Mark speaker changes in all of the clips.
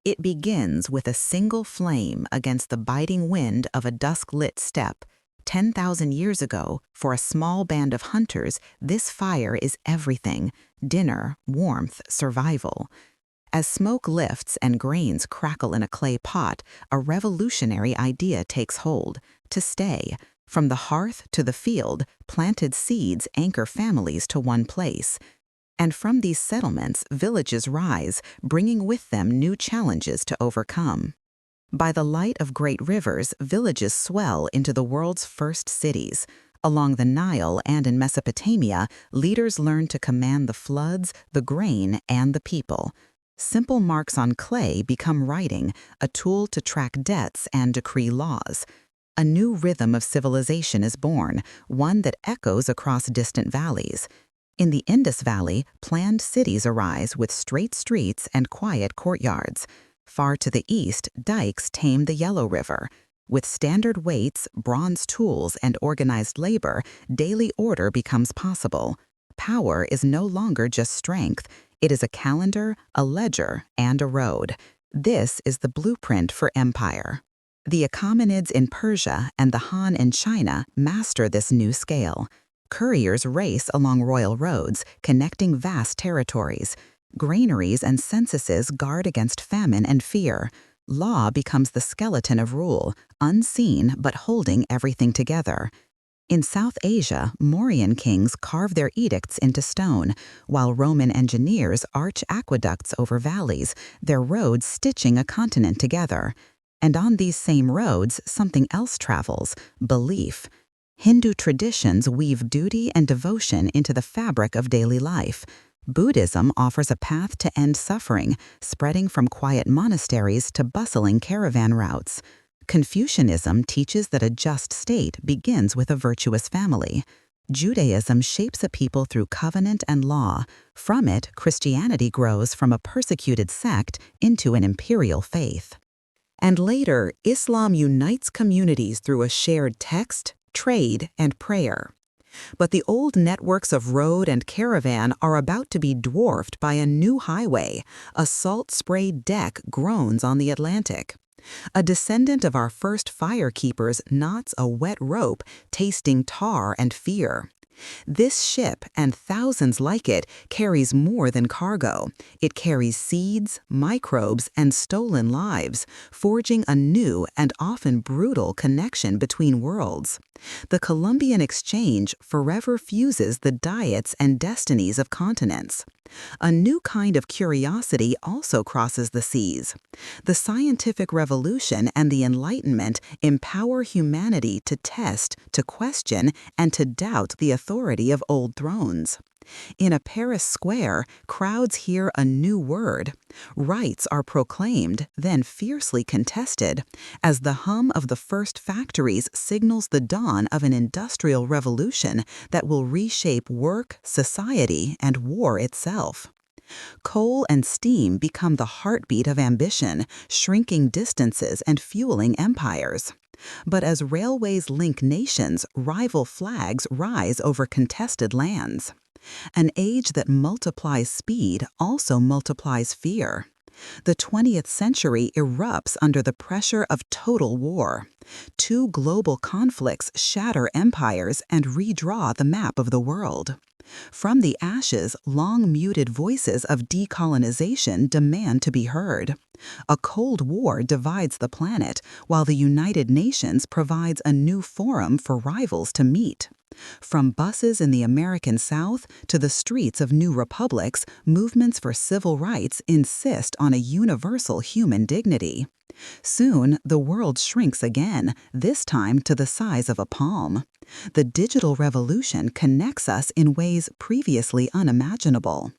Speaker 1: It begins with a single flame against the biting wind of a dusk-lit steppe. 10,000 years ago, for a small band of hunters, this fire is everything: dinner, warmth, survival. As smoke lifts and grains crackle in a clay pot, a revolutionary idea takes hold: to stay. From the hearth to the field, planted seeds anchor families to one place. And from these settlements, villages rise, bringing with them new challenges to overcome. By the light of great rivers, villages swell into the world's first cities. Along the Nile and in Mesopotamia, leaders learn to command the floods, the grain, and the people. Simple marks on clay become writing, a tool to track debts and decree laws. A new rhythm of civilization is born, one that echoes across distant valleys. In the Indus Valley, planned cities arise with straight streets and quiet courtyards. Far to the east, dikes tame the Yellow River. With standard weights, bronze tools, and organized labor, daily order becomes possible. Power is no longer just strength. It is a calendar, a ledger, and a road. This is the blueprint for empire. The Achaemenids in Persia and the Han in China master this new scale. Couriers race along royal roads, connecting vast territories. Granaries and censuses guard against famine and fear. Law becomes the skeleton of rule, unseen but holding everything together. In South Asia, Mauryan kings carve their edicts into stone, while Roman engineers arch aqueducts over valleys, their roads stitching a continent together. And on these same roads, something else travels: belief. Hindu traditions weave duty and devotion into the fabric of daily life. Buddhism offers a path to end suffering, spreading from quiet monasteries to bustling caravan routes. Confucianism teaches that a just state begins with a virtuous family. Judaism shapes a people through covenant and law. From it, Christianity grows from a persecuted sect into an imperial faith. And later, Islam unites communities through a shared text, trade, and prayer. But the old networks of road and caravan are about to be dwarfed by a new highway. A salt-sprayed deck groans on the Atlantic. A descendant of our first firekeepers knots a wet rope, tasting tar and fear. This ship, and thousands like it, carries more than cargo. It carries seeds, microbes, and stolen lives, forging a new and often brutal connection between worlds. The Columbian Exchange forever fuses the diets and destinies of continents. A new kind of curiosity also crosses the seas. The scientific revolution and the Enlightenment empower humanity to test, to question, and to doubt the authority of old thrones. In a Paris square, crowds hear a new word. Rights are proclaimed, then fiercely contested, as the hum of the first factories signals the dawn of an industrial revolution that will reshape work, society, and war itself. Coal and steam become the heartbeat of ambition, shrinking distances and fueling empires. But as railways link nations, rival flags rise over contested lands. An age that multiplies speed also multiplies fear. The 20th century erupts under the pressure of total war. Two global conflicts shatter empires and redraw the map of the world. From the ashes, long-muted voices of decolonization demand to be heard. A Cold War divides the planet, while the United Nations provides a new forum for rivals to meet. From buses in the American South to the streets of new republics, movements for civil rights insist on a universal human dignity. Soon, the world shrinks again, this time to the size of a palm. The digital revolution connects us in ways previously unimaginable.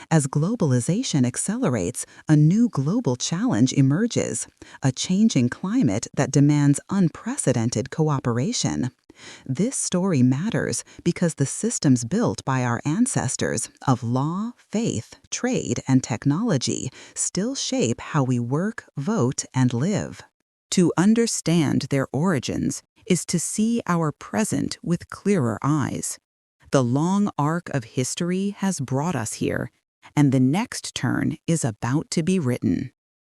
Speaker 1: As globalization accelerates, a new global challenge emerges, a changing climate that demands unprecedented cooperation. This story matters because the systems built by our ancestors of law, faith, trade, and technology still shape how we work, vote, and live. To understand their origins is to see our present with clearer eyes. The long arc of history has brought us here, and the next turn is about to be written.